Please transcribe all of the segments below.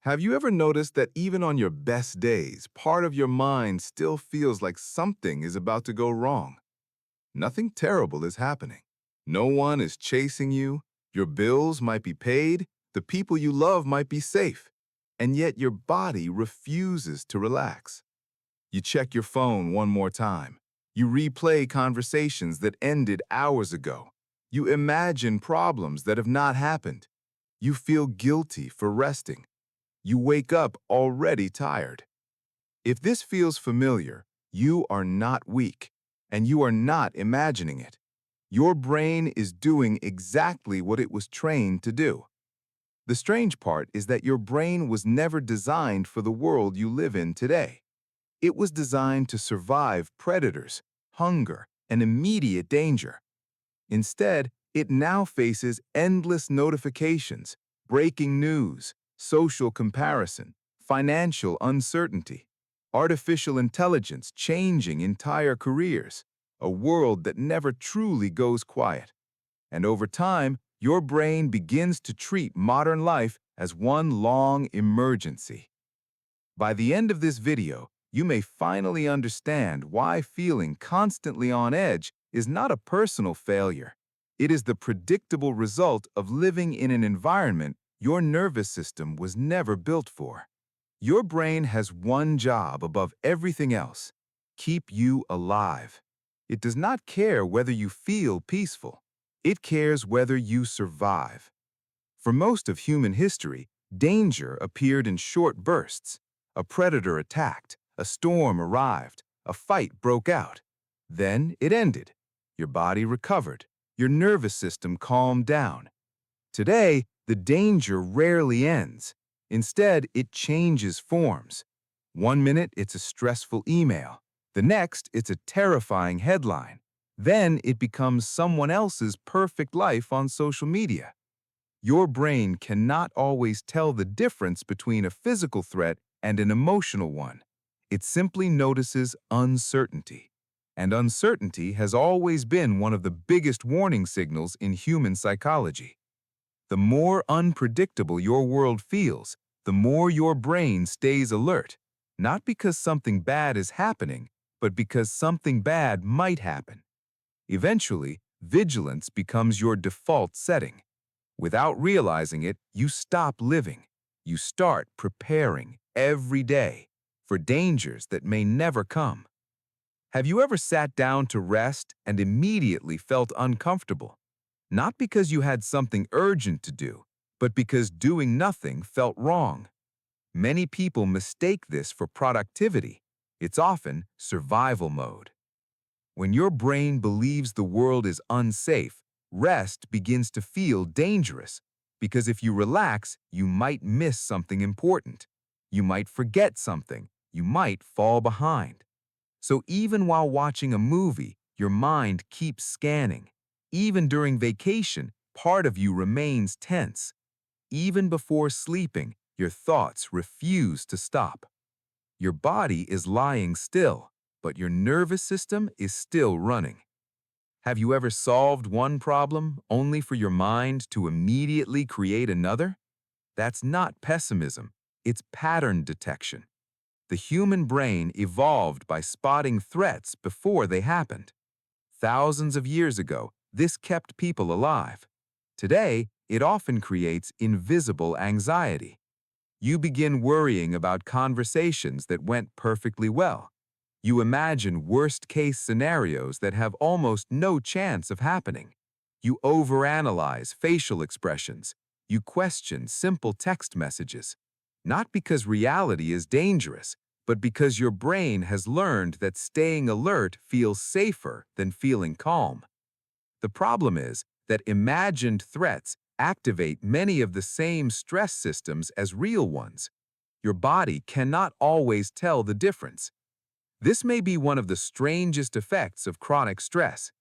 Have you ever noticed that even on your best days, part of your mind still feels like something is about to go wrong? Nothing terrible is happening. No one is chasing you. Your bills might be paid. The people you love might be safe. And yet your body refuses to relax. You check your phone one more time. You replay conversations that ended hours ago. You imagine problems that have not happened. You feel guilty for resting. You wake up already tired. If this feels familiar, you are not weak, and you are not imagining it. Your brain is doing exactly what it was trained to do. The strange part is that your brain was never designed for the world you live in today. It was designed to survive predators, hunger, and immediate danger. Instead, it now faces endless notifications, breaking news, social comparison, financial uncertainty, artificial intelligence changing entire careers, a world that never truly goes quiet. And over time, your brain begins to treat modern life as one long emergency. By the end of this video, you may finally understand why feeling constantly on edge is not a personal failure. It is the predictable result of living in an environment your nervous system was never built for. Your brain has one job above everything else: keep you alive. It does not care whether you feel peaceful. It cares whether you survive. For most of human history, danger appeared in short bursts. A predator attacked, a storm arrived, a fight broke out. Then it ended. Your body recovered. Your nervous system calmed down. Today, the danger rarely ends. Instead, it changes forms. One minute, it's a stressful email. The next, it's a terrifying headline. Then it becomes someone else's perfect life on social media. Your brain cannot always tell the difference between a physical threat and an emotional one. It simply notices uncertainty. And uncertainty has always been one of the biggest warning signals in human psychology. The more unpredictable your world feels, the more your brain stays alert, not because something bad is happening, but because something bad might happen. Eventually, vigilance becomes your default setting. Without realizing it, you stop living. You start preparing every day for dangers that may never come. Have you ever sat down to rest and immediately felt uncomfortable? Not because you had something urgent to do, but because doing nothing felt wrong. Many people mistake this for productivity. It's often survival mode. When your brain believes the world is unsafe, rest begins to feel dangerous, because if you relax, you might miss something important. You might forget something. You might fall behind. So even while watching a movie, your mind keeps scanning. Even during vacation, part of you remains tense. Even before sleeping, your thoughts refuse to stop. Your body is lying still, but your nervous system is still running. Have you ever solved one problem only for your mind to immediately create another? That's not pessimism, it's pattern detection. The human brain evolved by spotting threats before they happened. Thousands of years ago, this kept people alive. Today, it often creates invisible anxiety. You begin worrying about conversations that went perfectly well. You imagine worst-case scenarios that have almost no chance of happening. You overanalyze facial expressions. You question simple text messages. Not because reality is dangerous, but because your brain has learned that staying alert feels safer than feeling calm. The problem is that imagined threats activate many of the same stress systems as real ones. Your body cannot always tell the difference. This may be one of the strangest effects of chronic stress.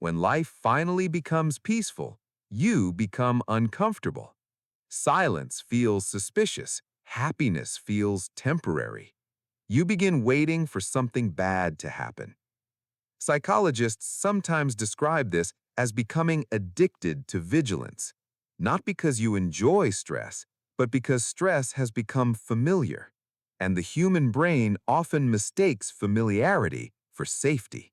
When life finally becomes peaceful, you become uncomfortable. Silence feels suspicious. Happiness feels temporary. You begin waiting for something bad to happen. Psychologists sometimes describe this as becoming addicted to vigilance, not because you enjoy stress, but because stress has become familiar, and the human brain often mistakes familiarity for safety.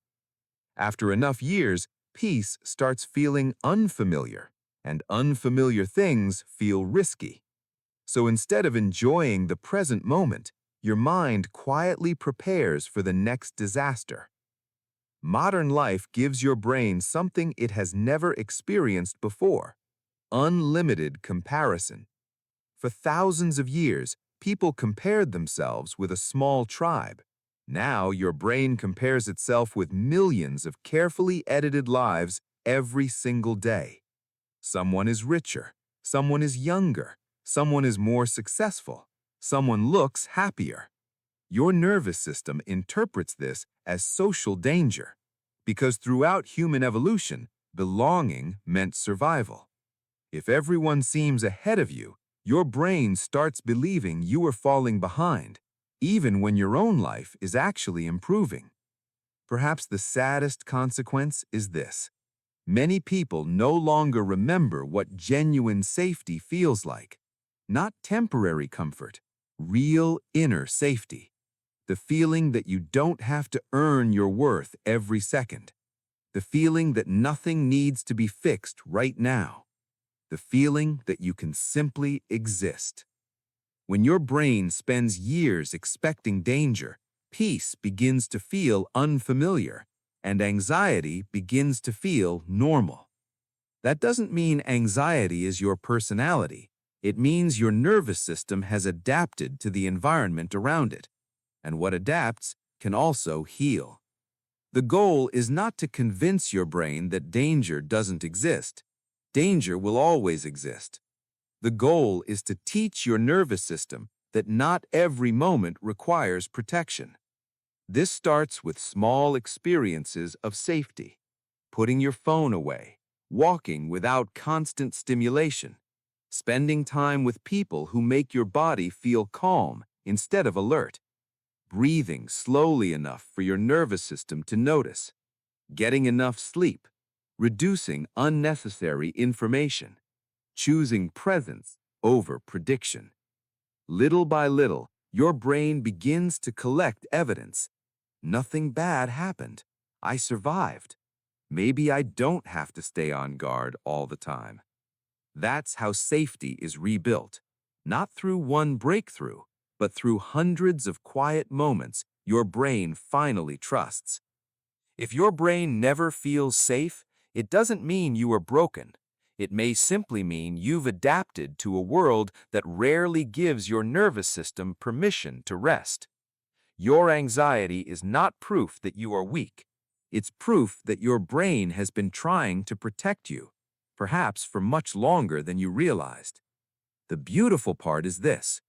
After enough years, peace starts feeling unfamiliar, and unfamiliar things feel risky. So instead of enjoying the present moment, your mind quietly prepares for the next disaster. Modern life gives your brain something it has never experienced before: unlimited comparison. For thousands of years, people compared themselves with a small tribe. Now your brain compares itself with millions of carefully edited lives every single day. Someone is richer, someone is younger, someone is more successful, someone looks happier. Your nervous system interprets this as social danger, because throughout human evolution, belonging meant survival. If everyone seems ahead of you, your brain starts believing you are falling behind, even when your own life is actually improving. Perhaps the saddest consequence is this: many people no longer remember what genuine safety feels like. Not temporary comfort, real inner safety. The feeling that you don't have to earn your worth every second. The feeling that nothing needs to be fixed right now. The feeling that you can simply exist. When your brain spends years expecting danger, peace begins to feel unfamiliar, and anxiety begins to feel normal. That doesn't mean anxiety is your personality. It means your nervous system has adapted to the environment around it, and what adapts can also heal. The goal is not to convince your brain that danger doesn't exist. Danger will always exist. The goal is to teach your nervous system that not every moment requires protection. This starts with small experiences of safety: putting your phone away, walking without constant stimulation, spending time with people who make your body feel calm instead of alert, breathing slowly enough for your nervous system to notice, getting enough sleep, reducing unnecessary information, choosing presence over prediction. Little by little, your brain begins to collect evidence. Nothing bad happened. I survived. Maybe I don't have to stay on guard all the time. That's how safety is rebuilt, not through one breakthrough, but through hundreds of quiet moments your brain finally trusts. If your brain never feels safe, it doesn't mean you are broken. It may simply mean you've adapted to a world that rarely gives your nervous system permission to rest. Your anxiety is not proof that you are weak. It's proof that your brain has been trying to protect you, perhaps for much longer than you realized. The beautiful part is this: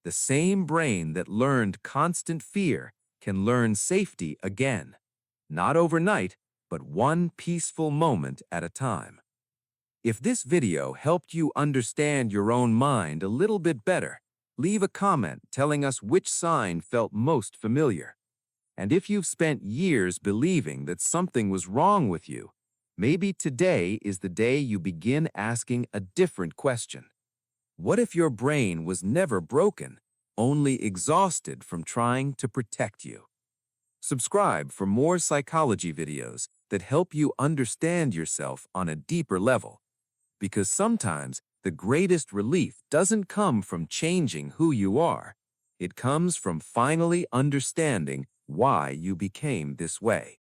the same brain that learned constant fear can learn safety again. Not overnight, but one peaceful moment at a time. If this video helped you understand your own mind a little bit better, leave a comment telling us which sign felt most familiar. And if you've spent years believing that something was wrong with you, maybe today is the day you begin asking a different question. What if your brain was never broken, only exhausted from trying to protect you? Subscribe for more psychology videos that help you understand yourself on a deeper level. Because sometimes the greatest relief doesn't come from changing who you are. It comes from finally understanding why you became this way.